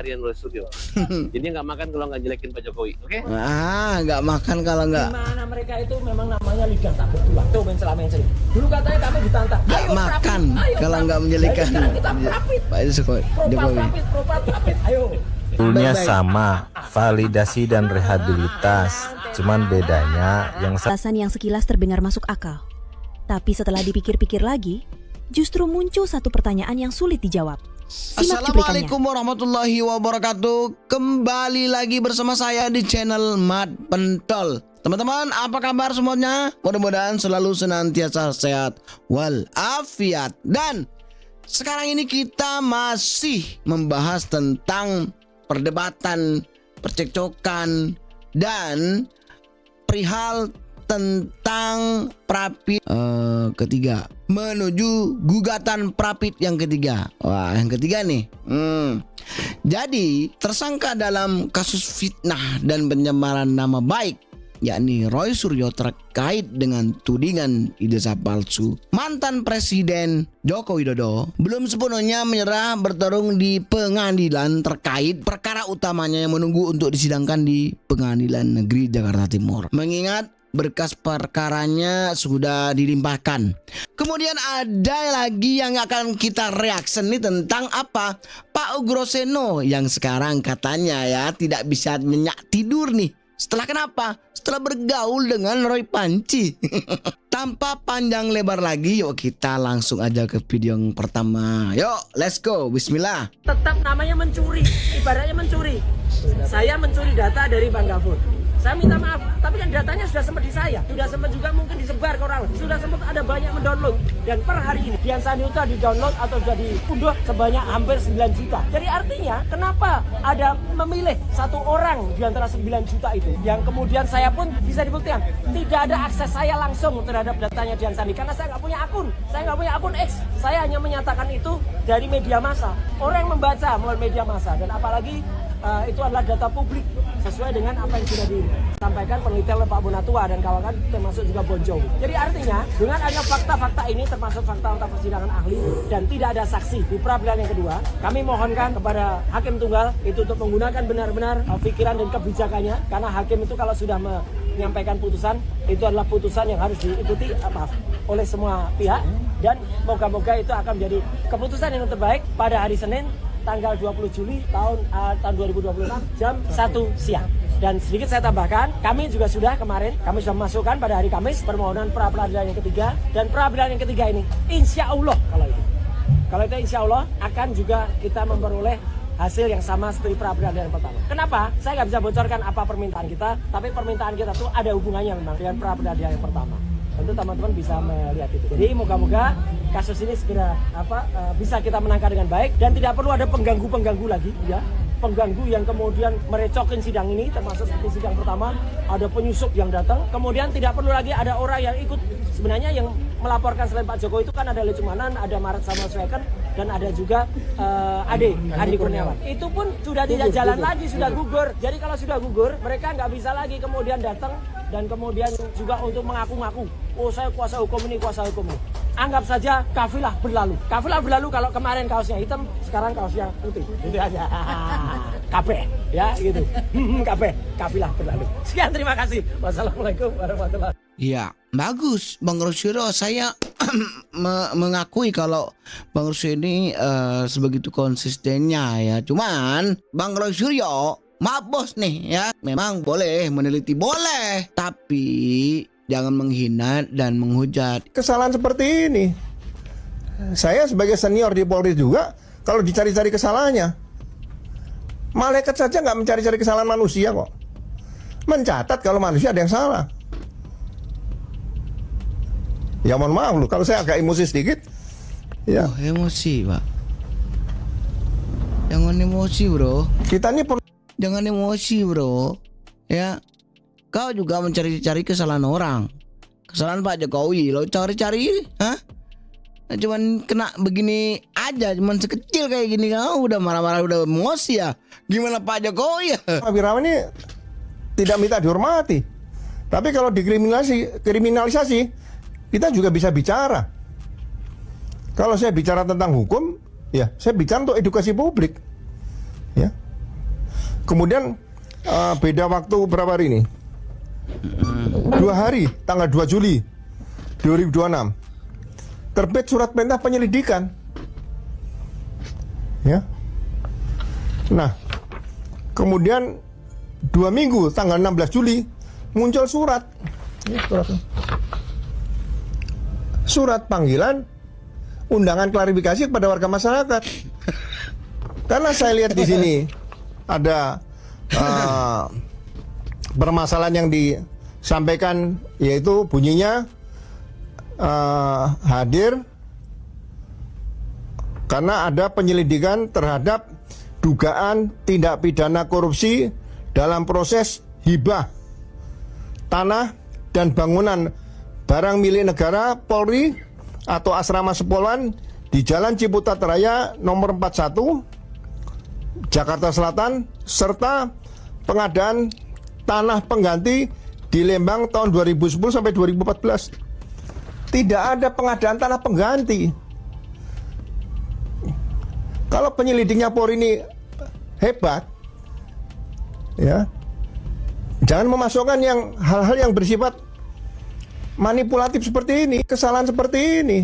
harian Roy Suryo. Jadi nggak makan kalau nggak jelekin Pak Jokowi, oke? Nggak makan kalau nggak. Gimana mereka itu memang namanya lidah tak bertulang. Tuh mencela-mencela. Dulu katanya kami ditantang. Nggak makan kalau nggak menjelikan. Sekarang kita profit. Pak Jokowi. Profit. Ayo. Goalnya sama, validasi dan rehabilitas. Cuman bedanya yang Alasan yang sekilas terdengar masuk akal. Tapi setelah dipikir-pikir lagi, justru muncul satu pertanyaan yang sulit dijawab. Simak cuplikannya. Assalamualaikum warahmatullahi wabarakatuh. Kembali lagi bersama saya di channel Mat Pentol. Teman-teman, apa kabar semuanya? Mudah-mudahan selalu senantiasa sehat walafiat. Dan sekarang ini kita masih membahas tentang perdebatan, percekcokan, dan perihal tentang Prapit ketiga menuju gugatan Prapit yang ketiga. Wah, yang ketiga nih. Jadi tersangka dalam kasus fitnah dan pencemaran nama baik, yakni Roy Suryo, terkait dengan tudingan ijazah palsu mantan Presiden Joko Widodo, belum sepenuhnya menyerah bertarung di pengadilan terkait perkara utamanya yang menunggu untuk disidangkan di Pengadilan Negeri Jakarta Timur. Mengingat berkas perkaranya sudah dilimpahkan. Kemudian ada lagi yang akan kita reaction nih tentang apa? Pak Ugroseno yang sekarang katanya ya tidak bisa nyenyak tidur nih. Setelah kenapa? Setelah bergaul dengan Roy Panci. Tanpa panjang lebar lagi, yuk kita langsung aja ke video yang pertama. Yuk, let's go. Bismillah. Tetap namanya mencuri. Ibaratnya mencuri. Saya mencuri data dari Bang Gafur. Saya minta maaf, tapi kan datanya sudah sempat di saya, sudah sempat juga mungkin disebar ke orang, sudah sempat ada banyak mendownload. Dan per hari ini Dian Sandi-Uta di-download atau sudah diunduh sebanyak hampir 9 juta. Jadi artinya kenapa ada memilih satu orang di antara 9 juta itu, yang kemudian saya pun bisa dibuktikan tidak ada akses saya langsung terhadap datanya Dian Sandi, karena saya nggak punya akun, X. Saya hanya menyatakan itu dari media massa. Orang yang membaca melalui media massa, dan apalagi itu adalah data publik sesuai dengan apa yang sudah disampaikan penelitian oleh Pak Bonatua dan kawan-kawan, termasuk juga Bonjo. Jadi artinya dengan adanya fakta-fakta ini, termasuk fakta persidangan ahli dan tidak ada saksi di peradilan yang kedua, kami mohonkan kepada hakim tunggal itu untuk menggunakan benar-benar pikiran dan kebijakannya, karena hakim itu kalau sudah menyampaikan putusan, itu adalah putusan yang harus diikuti oleh semua pihak, dan moga-moga itu akan menjadi keputusan yang terbaik pada hari Senin tanggal 20 Juli tahun 2026 jam 1 siang. Dan sedikit saya tambahkan, kami juga sudah kemarin, kami sudah memasukkan pada hari Kamis permohonan pra-peradilan yang ketiga, dan pra-peradilan yang ketiga ini insya Allah kalau itu insya Allah akan juga kita memperoleh hasil yang sama seperti pra-peradilan yang pertama. Kenapa? Saya nggak bisa bocorkan apa permintaan kita, tapi permintaan kita tuh ada hubungannya memang dengan pra-peradilan yang pertama. Tentu teman-teman bisa melihat itu. Jadi moga-moga kasus ini segera bisa kita menangkan dengan baik, dan tidak perlu ada pengganggu lagi ya. Pengganggu yang kemudian merecokin sidang ini, termasuk seperti sidang pertama ada penyusup yang datang, kemudian tidak perlu lagi ada orang yang ikut. Sebenarnya yang melaporkan selain Pak Jokowi itu kan ada Lecumanan, ada Maret sama Sweken, dan ada juga Andi Kurniawan. Itu pun sudah tidak jalan lagi, sudah gugur. Jadi kalau sudah gugur, mereka nggak bisa lagi kemudian datang dan kemudian juga untuk mengaku-ngaku, oh saya kuasa hukum ini. Anggap saja kafilah berlalu. Kafilah berlalu kalau kemarin kaosnya hitam, sekarang kaosnya putih. Itu aja. Kabeh ya gitu. Kabeh, kafilah berlalu. Sekian, terima kasih. Wassalamualaikum warahmatullahi wabarakatuh. Ya, bagus Bang Roy Suryo. Saya mengakui kalau Bang Roy Suryo ini sebegitu konsistennya ya. Cuman Bang Roy Suryo, maaf bos nih ya, memang boleh meneliti, boleh, tapi jangan menghina dan menghujat. Kesalahan seperti ini, saya sebagai senior di Polri juga, kalau dicari-cari kesalahannya, malaikat saja nggak mencari-cari kesalahan manusia kok. Mencatat kalau manusia ada yang salah. Ya mohon maaf loh, kalau saya agak emosi sedikit. Ya. Oh, emosi pak. Jangan emosi bro. Kita ini Jangan emosi bro. Ya. Kau juga mencari-cari kesalahan orang. Kesalahan Pak Jokowi lo cari-cari, cuman kena begini aja, cuman sekecil kayak gini, kau udah marah-marah, udah emosi ya. Gimana Pak Jokowi ya? Pak Wirawan ini tidak minta dihormati. Tapi kalau kriminalisasi, kita juga bisa bicara. Kalau saya bicara tentang hukum, ya saya bicara untuk edukasi publik. Ya. Kemudian beda waktu berapa hari ini? 2 hari, tanggal 2 Juli 2026 terbit surat perintah penyelidikan. Ya. Nah, kemudian 2 minggu tanggal 16 Juli muncul surat. Ini suratnya. Surat panggilan undangan klarifikasi kepada warga masyarakat. Karena saya lihat di sini ada permasalahan yang disampaikan, yaitu bunyinya hadir karena ada penyelidikan terhadap dugaan tindak pidana korupsi dalam proses hibah tanah dan bangunan barang milik negara Polri atau Asrama Sepolwan di Jalan Ciputat Raya nomor 41 Jakarta Selatan, serta pengadaan tanah pengganti di Lembang tahun 2010 sampai 2014. Tidak ada pengadaan tanah pengganti. Kalau penyelidiknya Polri ini hebat, ya, jangan memasukkan hal-hal yang bersifat manipulatif seperti ini, kesalahan seperti ini.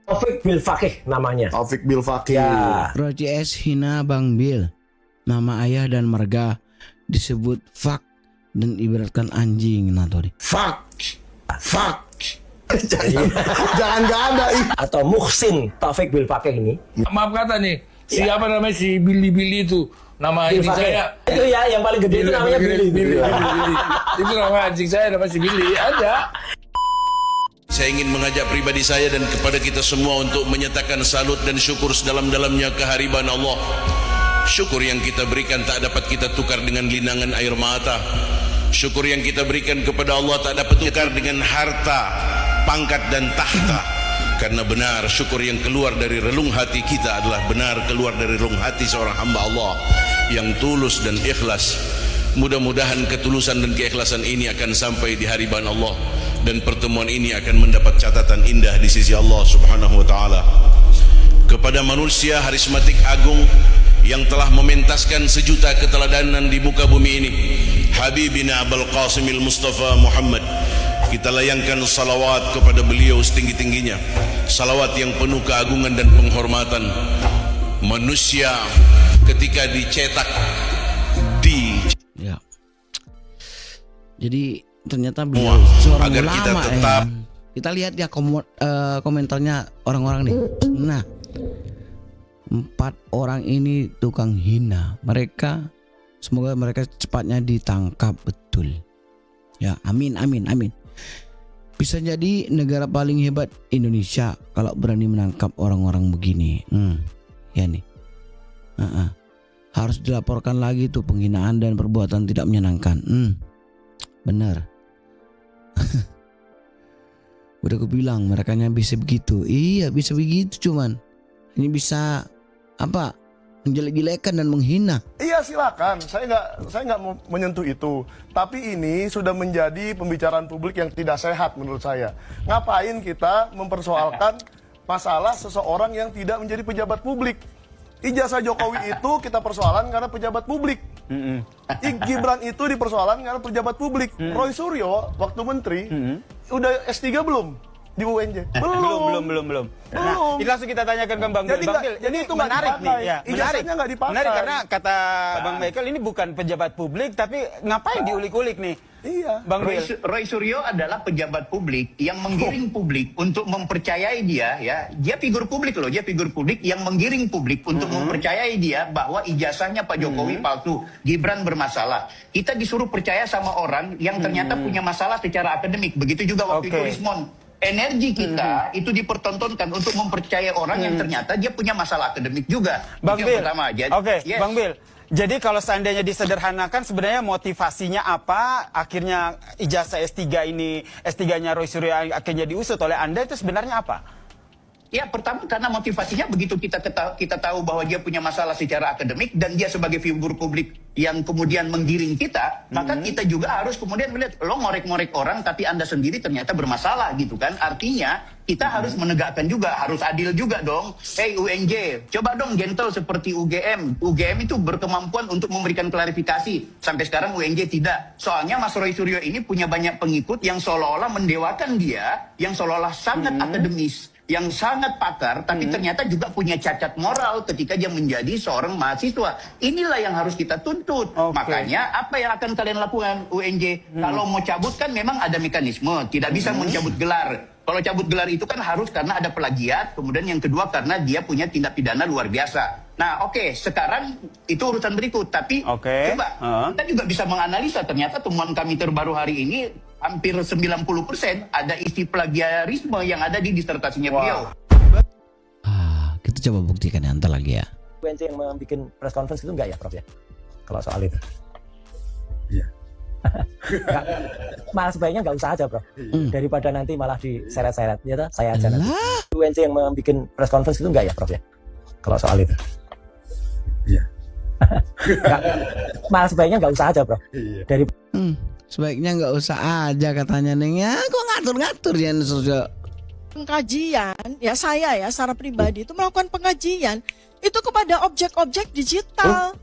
Taufik Bil Fakih namanya. Taufik Bil Fakih. Ya. Bro CS hina Bang Bil. Nama ayah dan marga disebut fak dan ibaratkan anjing. Nah tuh. Fuck. Jangan nggak ada. Atau Muhsin Taufik Bil Fakih ini. Maaf kata nih, siapa namanya si Billy itu? Nama Bil ini Fakih. saya. Itu ya yang paling gede itu namanya Billy. Billy. Itu nama anjing saya, nama si Billy. Ada. Saya ingin mengajak pribadi saya dan kepada kita semua untuk menyatakan salut dan syukur sedalam-dalamnya kehadiran Allah. Syukur yang kita berikan tak dapat kita tukar dengan linangan air mata. Syukur yang kita berikan kepada Allah tak dapat tukar dengan harta, pangkat dan tahta. Karena benar syukur yang keluar dari relung hati kita adalah benar keluar dari relung hati seorang hamba Allah yang tulus dan ikhlas. Mudah-mudahan ketulusan dan keikhlasan ini akan sampai di hadirat Allah, dan pertemuan ini akan mendapat catatan indah di sisi Allah Subhanahu wa taala. Kepada manusia harismatik agung yang telah mementaskan sejuta keteladanan di muka bumi ini, Habibina Abul Qasimil Mustafa Muhammad, kita layangkan salawat kepada beliau setinggi-tingginya, salawat yang penuh keagungan dan penghormatan. Manusia ketika dicetak Ya. Jadi ternyata beliau seorang agar ulama kita tetap ya. Kita lihat ya komentarnya orang-orang nih. Nah, 4 orang ini tukang hina. Semoga mereka cepatnya ditangkap betul. Ya, amin. Bisa jadi negara paling hebat Indonesia kalau berani menangkap orang-orang begini. Ya nih. Harus dilaporkan lagi tuh penghinaan dan perbuatan tidak menyenangkan. Benar. Udah aku bilang mereka bisa begitu. Iya bisa begitu, cuman ini bisa apa? Menjelek-jelekan dan menghina. Iya silakan, saya nggak mau menyentuh itu. Tapi ini sudah menjadi pembicaraan publik yang tidak sehat menurut saya. Ngapain kita mempersoalkan masalah seseorang yang tidak menjadi pejabat publik? Ijazah Jokowi itu kita persoalan karena pejabat publik. Gibran itu dipersoalan karena pejabat publik. Roy Suryo waktu menteri udah S3 belum di UNJ? Belum. Nah, itu langsung kita tanyakan ke Bang Bil. Jadi itu menarik nih, ya. Ijazahnya nggak dipakai. Menarik karena kata Bang Michael ini bukan pejabat publik, tapi ngapain diulik-ulik nih? Iya. Bang Bil. Roy Suryo adalah pejabat publik yang menggiring publik untuk mempercayai dia, ya. Dia figur publik loh, dia figur publik yang menggiring publik untuk mempercayai dia bahwa ijazahnya Pak Jokowi palsu, Gibran bermasalah. Kita disuruh percaya sama orang yang ternyata punya masalah secara akademik. Begitu juga waktu itu Rismon. Energi kita itu dipertontonkan untuk mempercayai orang yang ternyata dia punya masalah akademik juga. Bang Bil. Yes. Bang Bil. Jadi kalau seandainya disederhanakan sebenarnya motivasinya apa? Akhirnya ijazah S3 ini, S3-nya Roy Suryo akhirnya diusut oleh Anda itu sebenarnya apa? Ya, pertama karena motivasinya begitu kita tahu bahwa dia punya masalah secara akademik dan dia sebagai figur publik yang kemudian menggiring kita, maka kita juga harus kemudian melihat lo ngorek-ngorek orang tapi Anda sendiri ternyata bermasalah gitu kan. Artinya kita harus menegakkan juga, harus adil juga dong. Hey UNJ, coba dong gentle seperti UGM. UGM itu berkemampuan untuk memberikan klarifikasi. Sampai sekarang UNJ tidak. Soalnya Mas Roy Suryo ini punya banyak pengikut yang seolah-olah mendewakan dia, yang seolah-olah sangat akademis, yang sangat pakar, tapi ternyata juga punya cacat moral ketika dia menjadi seorang mahasiswa. Inilah yang harus kita tuntut. Makanya apa yang akan kalian lakukan UNJ? Kalau mau cabut kan memang ada mekanisme, tidak bisa mencabut gelar. Kalau cabut gelar itu kan harus karena ada plagiat, kemudian yang kedua karena dia punya tindak pidana luar biasa. Nah sekarang itu urusan berikut. Tapi coba kita juga bisa menganalisa, ternyata temuan kami terbaru hari ini hampir 90% ada isi plagiarisme yang ada di disertasinya beliau. Kita coba buktikan ya, ntar lagi ya. UNJ yang bikin press conference itu enggak ya Prof ya? Kalau soal itu. Iya. Malah sebaiknya nggak usah aja Prof. Daripada nanti malah diseret-seret. Ya saya aja nanti. UNJ yang bikin press conference itu enggak ya Prof ya? Kalau soal itu. Iya. Malah sebaiknya nggak usah aja Prof. Dari Sebaiknya nggak usah aja katanya Neng ya. Kok ngatur-ngatur ya Suryo? Pengkajian, ya saya ya secara pribadi itu melakukan pengkajian itu kepada objek-objek digital.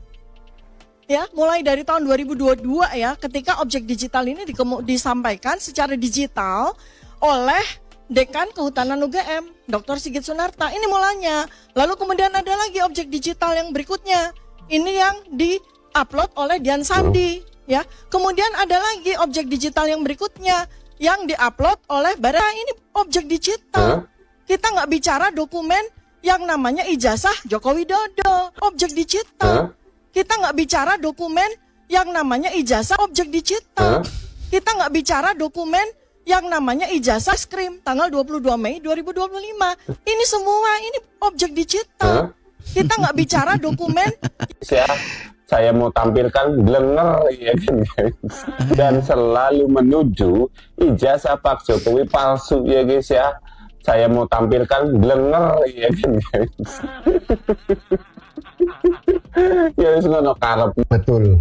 Ya, mulai dari tahun 2022 ya, ketika objek digital ini disampaikan secara digital oleh Dekan Kehutanan UGM, Dr. Sigit Sunarta. Ini mulanya. Lalu kemudian ada lagi objek digital yang berikutnya. Ini yang di-upload oleh Dian Sandi. Ya, kemudian ada lagi objek digital yang berikutnya yang diupload oleh Bara. Ini objek digital. Kita nggak bicara dokumen yang namanya ijazah Joko Widodo. Objek digital. Kita nggak bicara dokumen yang namanya ijazah. Objek digital. Kita nggak bicara dokumen yang namanya ijazah skrim tanggal 22 Mei 2025. Ini semua ini objek digital. Kita nggak bicara dokumen. Saya mau tampilkan blenger ya kan, dan selalu menuju ijazah Pak Jokowi palsu ya guys ya. Saya mau tampilkan blenger ya kan. Ya ngono karep. Betul.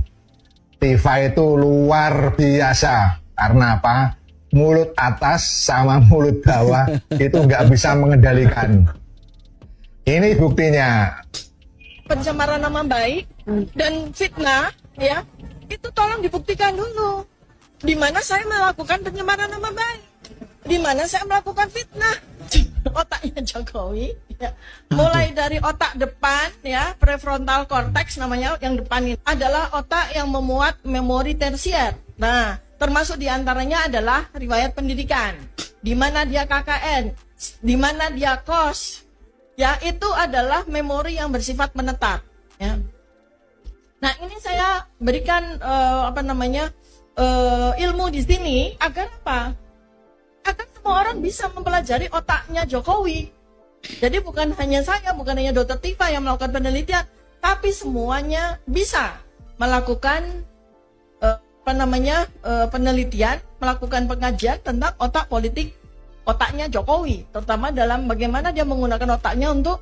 Tifa itu luar biasa. Karena apa? Mulut atas sama mulut bawah itu nggak bisa mengendalikan. Ini buktinya. Pencemaran nama baik dan fitnah ya, itu tolong dibuktikan dulu. Di mana saya melakukan pencemaran nama baik, di mana saya melakukan fitnah. Otaknya Jokowi ya. Mulai dari otak depan ya, prefrontal cortex namanya, yang depan ini adalah otak yang memuat memori tersier. Nah, termasuk diantaranya adalah riwayat pendidikan, di mana dia KKN, di mana dia kos. Ya, itu adalah memori yang bersifat menetap. Ya. Nah, ini saya berikan ilmu di sini agar apa? Agar semua orang bisa mempelajari otaknya Jokowi. Jadi bukan hanya saya, bukan hanya Dr. Tifa yang melakukan penelitian, tapi semuanya bisa melakukan penelitian, melakukan pengajian tentang otak politik. Otaknya Jokowi, terutama dalam bagaimana dia menggunakan otaknya untuk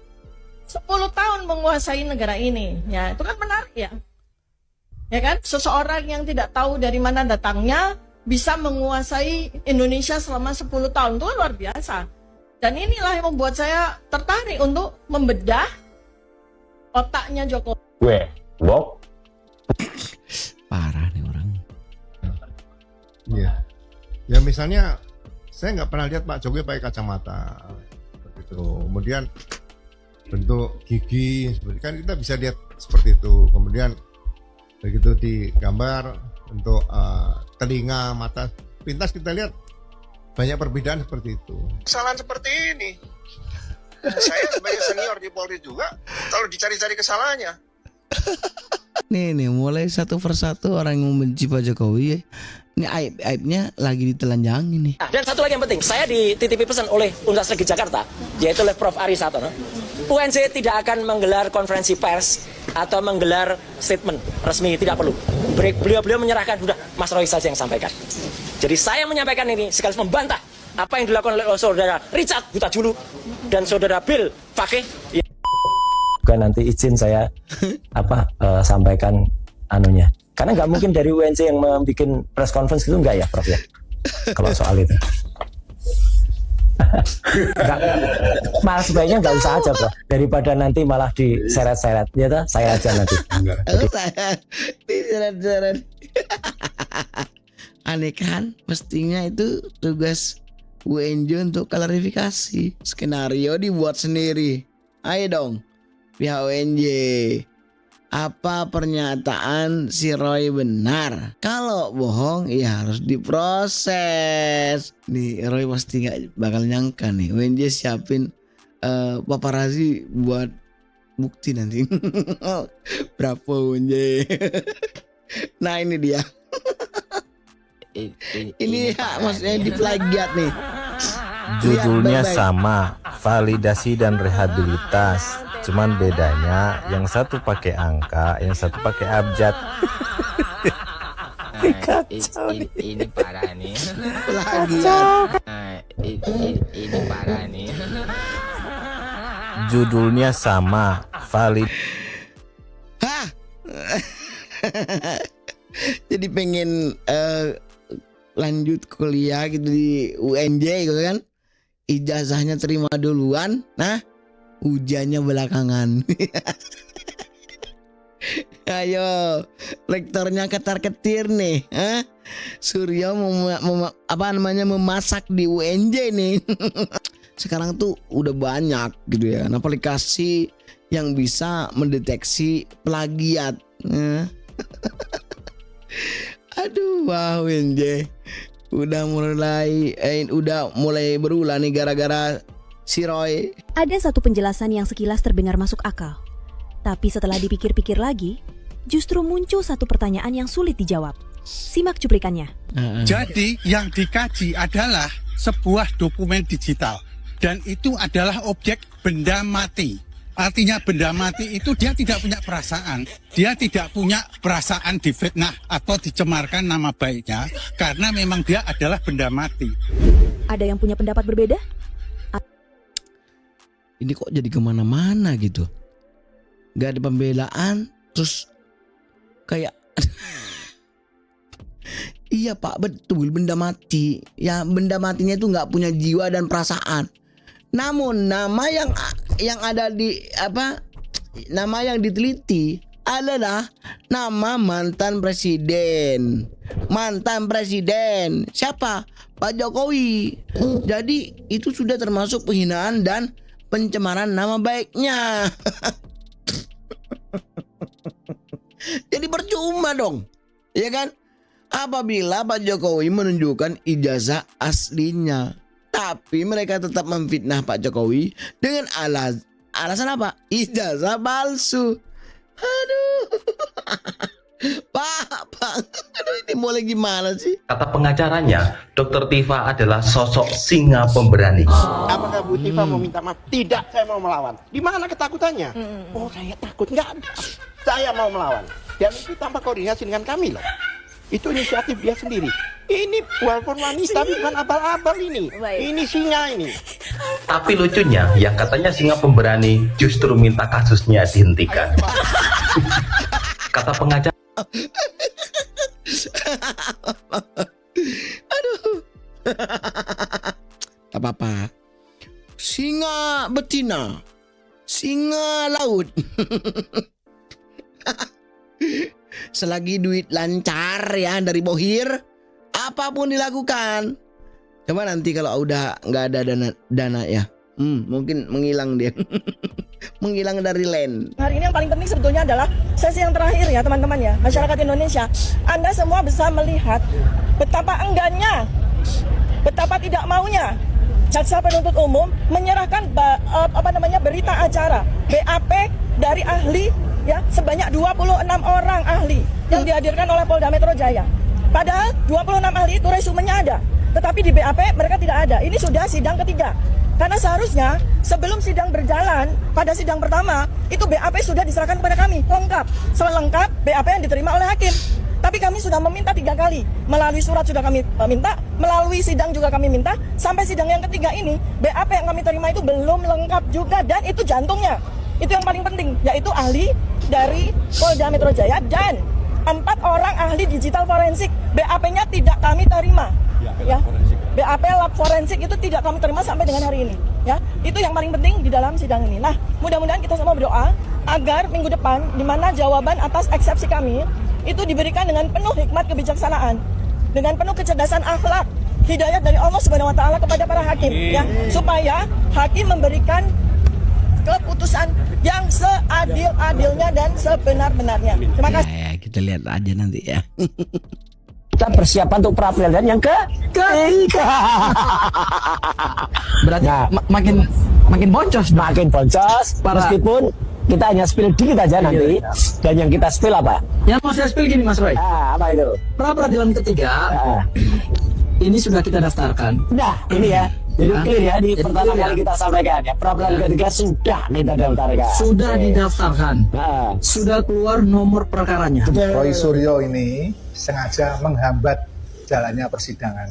10 tahun menguasai negara ini. Ya, itu kan menarik ya. Ya kan? Seseorang yang tidak tahu dari mana datangnya bisa menguasai Indonesia selama 10 tahun. Itu kan luar biasa. Dan inilah yang membuat saya tertarik untuk membedah otaknya Jokowi. Gue, Bob. Parah nih orang. Iya. Ya misalnya saya nggak pernah lihat Pak Jokowi pakai kacamata begitu. Kemudian bentuk gigi seperti kan kita bisa lihat seperti itu. Kemudian begitu digambar bentuk telinga, mata, pintas kita lihat banyak perbedaan seperti itu. Kesalahan seperti ini, saya sebagai senior di Polri juga kalau dicari-cari kesalahannya. Nih mulai satu persatu orang yang membenci Pak Jokowi. Ini aib-aibnya lagi ditelanjangin nih. Dan satu lagi yang penting, saya dititipi pesan oleh Universitas Negeri Jakarta, yaitu oleh Prof. Ari Satono. UNJ tidak akan menggelar konferensi pers atau menggelar statement resmi, tidak perlu. Beliau menyerahkan, sudah Mas Roy saja yang sampaikan. Jadi saya menyampaikan ini sekaligus membantah apa yang dilakukan oleh saudara Richard Huta-Julu dan saudara Bill Fakih. Bukan, nanti izin saya sampaikan anunya. Karena nggak mungkin dari UNJ yang membuat press conference itu enggak ya, Prof ya? Kalau soal itu. Malah sebaiknya nggak usah aja, Prof. Daripada nanti malah diseret-seret, ya toh? Saya aja nanti. Diseret-seret. Aneh kan? Mestinya itu tugas UNJ untuk klarifikasi. Skenario dibuat sendiri. Ayo dong, pihak UNJ. Apa pernyataan si Roy benar? Kalau bohong ya harus diproses. Nih Roy pasti gak bakal nyangka nih UNJ siapin paparazi buat bukti nanti. Berapa UNJ? Nah ini dia. Ini ya maksudnya diplagiat nih. Judulnya sama, validasi dan rehabilitas. Cuman bedanya yang satu pakai angka, yang satu pakai abjad. Ini parah nih. Plagiat. Ini parah nih. Judulnya sama, valid. Hah? Jadi pengen lanjut kuliah gitu di UNJ gitu kan? Ijazahnya terima duluan, nah ujiannya belakangan. Ayo, lektornya ketar-ketir nih, Suryo memasak di UNJ nih. Sekarang tuh udah banyak gitu ya, aplikasi yang bisa mendeteksi plagiat. Aduh, wah UNJ udah mulai berulah nih gara-gara si Roy. Ada satu penjelasan yang sekilas terdengar masuk akal. Tapi setelah dipikir-pikir lagi, justru muncul satu pertanyaan yang sulit dijawab. Simak cuplikannya. Jadi yang dikaji adalah sebuah dokumen digital. Dan itu adalah objek benda mati. Artinya benda mati itu dia tidak punya perasaan. Dia tidak punya perasaan difitnah atau dicemarkan nama baiknya. Karena memang dia adalah benda mati. Ada yang punya pendapat berbeda? Ini kok jadi kemana-mana gitu. Gak ada pembelaan. Terus kayak iya pak, betul benda mati. Ya benda matinya itu gak punya jiwa dan perasaan. Namun nama yang ada di nama yang diteliti adalah nama mantan presiden. Mantan presiden siapa? Pak Jokowi. Jadi itu sudah termasuk penghinaan dan pencemaran nama baiknya. Jadi percuma dong, ya kan? Apabila Pak Jokowi menunjukkan ijazah aslinya, tapi mereka tetap memfitnah Pak Jokowi dengan alasan apa? Ijazah palsu. Aduh. Pak. Aduh, ini mulai gimana sih? Kata pengacaranya, Dr. Tifa adalah sosok singa pemberani. Apakah Bu Tifa mau minta maaf? Tidak, saya mau melawan. Di mana ketakutannya? Oh, saya takut. Enggak ada. Saya mau melawan. Dan itu tanpa koordinasi dengan kami loh. Itu inisiatif dia sendiri. Ini walaupun wanita bukan abal-abal ini. Ini singa ini. Tapi lucunya, yang katanya singa pemberani justru minta kasusnya dihentikan. Kata pengacara. Aduh. Tak apa-apa. Singa betina. Singa laut. Selagi duit lancar ya dari Bohir, apapun dilakukan. Coba nanti kalau udah nggak ada dana ya, mungkin menghilang dia. Menghilang dari land. Hari ini yang paling penting sebetulnya adalah sesi yang terakhir ya teman-teman ya, masyarakat Indonesia. Anda semua bisa melihat betapa enggannya, betapa tidak maunya jaksa penuntut umum menyerahkan berita acara BAP dari ahli ya sebanyak 26 orang ahli yang dihadirkan oleh Polda Metro Jaya. Padahal 26 ahli itu resumennya ada, tetapi di BAP mereka tidak ada. Ini sudah sidang ketiga. Karena seharusnya sebelum sidang berjalan, pada sidang pertama, itu BAP sudah diserahkan kepada kami, lengkap. Selengkap BAP yang diterima oleh hakim. Tapi Tapi kami sudah meminta 3 kali, melalui surat sudah kami minta, melalui sidang juga kami minta. Sampai sidang yang ketiga ini, BAP yang kami terima itu belum lengkap juga, dan itu jantungnya. Itu yang paling penting, yaitu ahli dari Polda Metro Jaya dan 4 orang ahli digital forensik. BAP-nya tidak kami terima. Ya, BAP lab forensik itu tidak kami terima sampai dengan hari ini. Ya, itu yang paling penting di dalam sidang ini. Nah, mudah-mudahan kita semua berdoa agar minggu depan, di mana jawaban atas eksepsi kami itu diberikan dengan penuh hikmat kebijaksanaan, dengan penuh kecerdasan akhlak, hidayah dari Allah Subhanahu Wa Taala kepada para hakim, ya, supaya hakim memberikan keputusan yang seadil-adilnya dan sebenar-benarnya. Terima kasih. Ya, kita lihat aja nanti ya. Kita persiapan untuk pra peradilan yang ketiga. Berarti makin boncos. Makin boncos. Meskipun kita hanya spill dikit aja nanti. Dan yang kita spill apa? Yang mau saya spill gini Mas Roy. Apa itu? Pra peradilan ketiga. Ini sudah kita daftarkan. Nah, ini ya. Jadi clear ya, di pertama kali kita sampaikan ya, pra-peradilan ketiga sudah kita daftarkan. Sudah didaftarkan. Sudah keluar nomor perkaranya. Roy Suryo ini sengaja menghambat jalannya persidangan.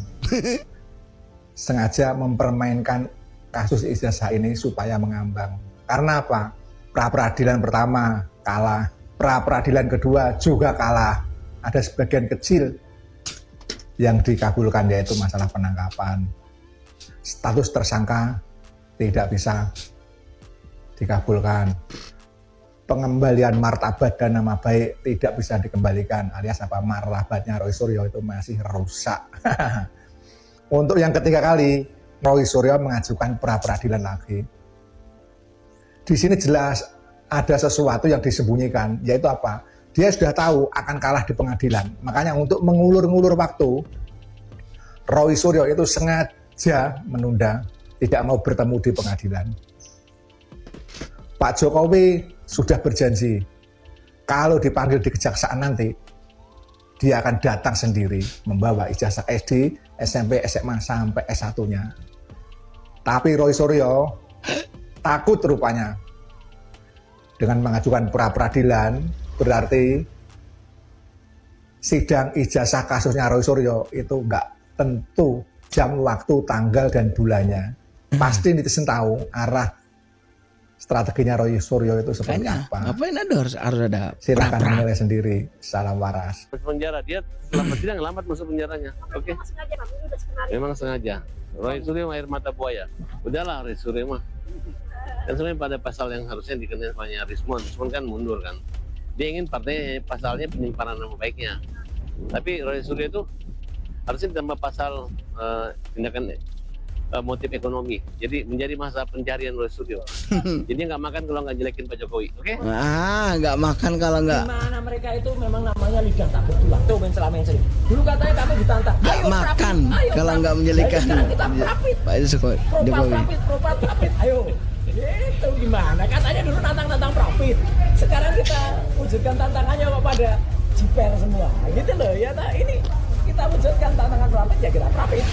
Sengaja mempermainkan kasus ijazah ini supaya mengambang. Karena apa? Pra-peradilan pertama kalah, pra-peradilan kedua juga kalah. Ada sebagian kecil yang dikabulkan, yaitu masalah penangkapan. Status tersangka tidak bisa dikabulkan. Pengembalian martabat dan nama baik tidak bisa dikembalikan, alias apa, martabatnya Roy Suryo itu masih rusak. Untuk yang ketiga kali, Roy Suryo mengajukan pra-peradilan lagi. Di sini jelas ada sesuatu yang disembunyikan, yaitu apa? Dia sudah tahu akan kalah di pengadilan. Makanya untuk mengulur-ngulur waktu, Roy Suryo itu sengaja menunda, tidak mau bertemu di pengadilan. Pak Jokowi sudah berjanji, kalau dipanggil di kejaksaan nanti, dia akan datang sendiri, membawa ijazah SD, SMP, SMA, sampai S1-nya. Tapi Roy Suryo takut rupanya. Dengan mengajukan pra-peradilan, berarti sidang ijazah kasusnya Roy Suryo itu nggak tentu jam, waktu, tanggal, dan bulannya. Pasti netizen tahu arah strateginya Roy Suryo itu seperti apa. Ngapain harus ada? Silakan menilai sendiri. Salam waras. Penjara, dia selamat sidang lambat masuk penjaranya. Oke. Memang sengaja. Roy Suryo air mata buaya. Udahlah Roy Suryo mah. Kan sebenarnya pada pasal yang harusnya dikenai banyak Rismon kan mundur kan. Dia ingin partai pasalnya penyimpanan nama baiknya. Tapi Roy Suryo itu harusnya ditambah pasal tindakan motif ekonomi. Jadi menjadi masa pencarian Roy Suryo. Jadi nggak makan kalau nggak jelekin Pak Jokowi, oke? Nggak makan kalau nggak. Gimana mereka itu memang namanya lidah tak bertulang. Tuh main sering. Dulu katanya kami ditantang. Nggak makan kalau nggak menjelikan. Pak Jokowi. Profit. Ayo. Itu gimana? Katanya dulu nantang profit. Sekarang kita wujudkan tantangannya kepada jiper semua. Gitu loh ya. Nah, ini kita wujudkan tantangan profit ya kita profit.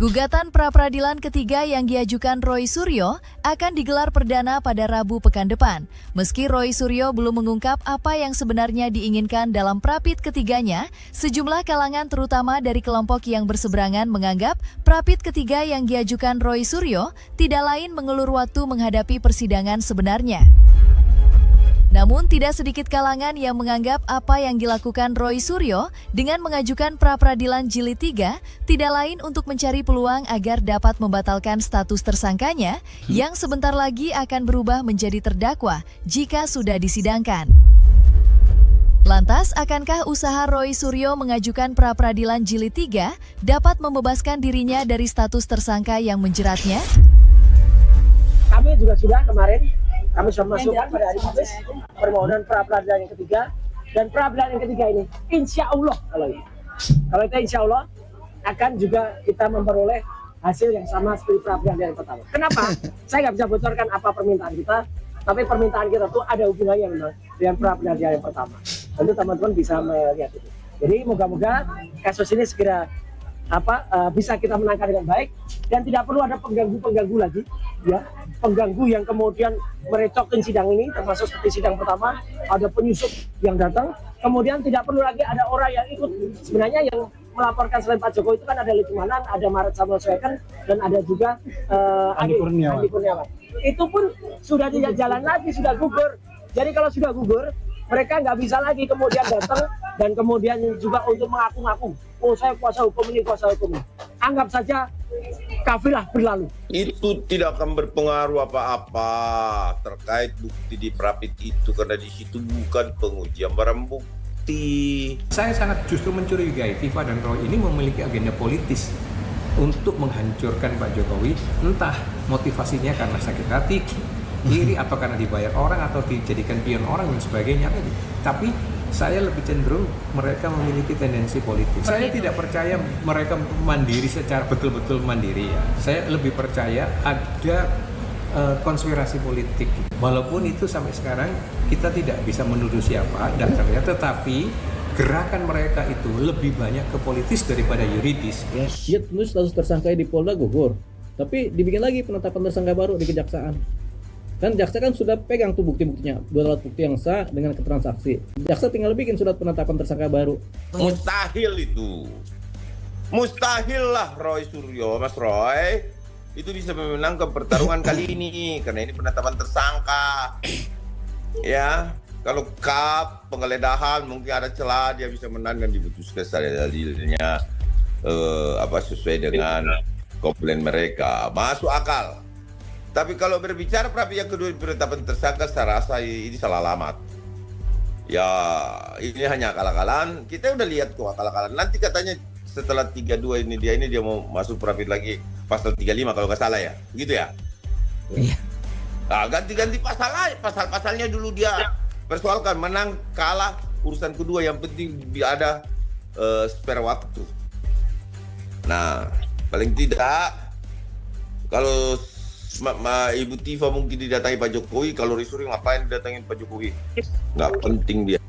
Gugatan pra-peradilan ketiga yang diajukan Roy Suryo akan digelar perdana pada Rabu pekan depan. Meski Roy Suryo belum mengungkap apa yang sebenarnya diinginkan dalam prapit ketiganya, sejumlah kalangan terutama dari kelompok yang berseberangan menganggap prapit ketiga yang diajukan Roy Suryo tidak lain mengelur waktu menghadapi persidangan sebenarnya. Namun tidak sedikit kalangan yang menganggap apa yang dilakukan Roy Suryo dengan mengajukan pra-peradilan jilid 3 tidak lain untuk mencari peluang agar dapat membatalkan status tersangkanya yang sebentar lagi akan berubah menjadi terdakwa jika sudah disidangkan. Lantas, akankah usaha Roy Suryo mengajukan pra-peradilan jilid 3 dapat membebaskan dirinya dari status tersangka yang menjeratnya? Kami juga sudah kemarin kami sudah masuk pada hari Kamis permohonan pra-peradilan yang ketiga, dan pra-peradilan yang ketiga ini insya Allah kalau itu insya Allah akan juga kita memperoleh hasil yang sama seperti pra-peradilan yang pertama. Kenapa? Saya nggak bisa bocorkan apa permintaan kita, tapi permintaan kita tuh ada hubungannya dengan pra-peradilan yang pertama. Tentu teman-teman bisa melihat itu. Jadi moga-moga kasus ini segera bisa kita menangkan dengan baik dan tidak perlu ada pengganggu lagi, ya, pengganggu yang kemudian merecokkan sidang ini, termasuk seperti sidang pertama ada penyusup yang datang, kemudian tidak perlu lagi ada orang yang ikut. Sebenarnya yang melaporkan selain Pak Jokowi itu kan ada Lutmanan, ada Maret Samuel Sweken, dan ada juga Andi Kurniawan. Itu pun sudah tidak jalan lagi, sudah gugur. Jadi kalau sudah gugur, mereka nggak bisa lagi kemudian datang dan kemudian juga untuk mengaku-ngaku, oh saya kuasa hukum ini, kuasa hukum ini. Anggap saja kafilah berlalu. Itu tidak akan berpengaruh apa-apa terkait bukti di Prapit itu, karena di situ bukan pengujian barang bukti. Saya sangat justru mencurigai Tifa dan Roy ini memiliki agenda politis untuk menghancurkan Pak Jokowi, entah motivasinya karena sakit hati, iri, atau karena dibayar orang atau dijadikan pion orang dan sebagainya. Tapi saya lebih cenderung mereka memiliki tendensi politik. Saya tidak percaya mereka mandiri secara betul-betul mandiri, ya. Saya lebih percaya ada konspirasi politik. Walaupun itu sampai sekarang kita tidak bisa menuduh siapa dasarnya, tetapi gerakan mereka itu lebih banyak ke politis daripada yuridis. Dia tulis status tersangka di Polda gugur, tapi dibikin lagi penetapan tersangka baru di Kejaksaan. Kan jaksa kan sudah pegang tuh bukti-buktinya, 2 alat bukti yang sah dengan keterangan saksi. Jaksa tinggal bikin surat penetapan tersangka baru. Mustahil itu. Mustahil lah Roy Suryo, Mas Roy, itu bisa memenangkan pertarungan kali ini karena ini penetapan tersangka. Ya, kalau penggeledahan mungkin ada celah, dia bisa menang dan diputuskan secara adilnya sesuai dengan komplain mereka. Masuk akal. Tapi kalau berbicara Prapit yang kedua penetapan tersangka, saya rasa ini salah alamat. Ya, ini hanya akal-akalan. Kita udah lihat kok akal-akalan. Nanti katanya setelah 32 ini dia mau masuk Prapit lagi pasal 35 kalau nggak salah ya, gitu ya. Iya. Nah, ganti-ganti pasal-pasalnya dulu dia persoalkan, menang kalah urusan kedua, yang penting ada spare waktu. Nah, paling tidak kalau Ibu Tifa mungkin didatangi Pak Jokowi, kalau Roy Suryo ngapain didatangin Pak Jokowi? Nggak penting dia.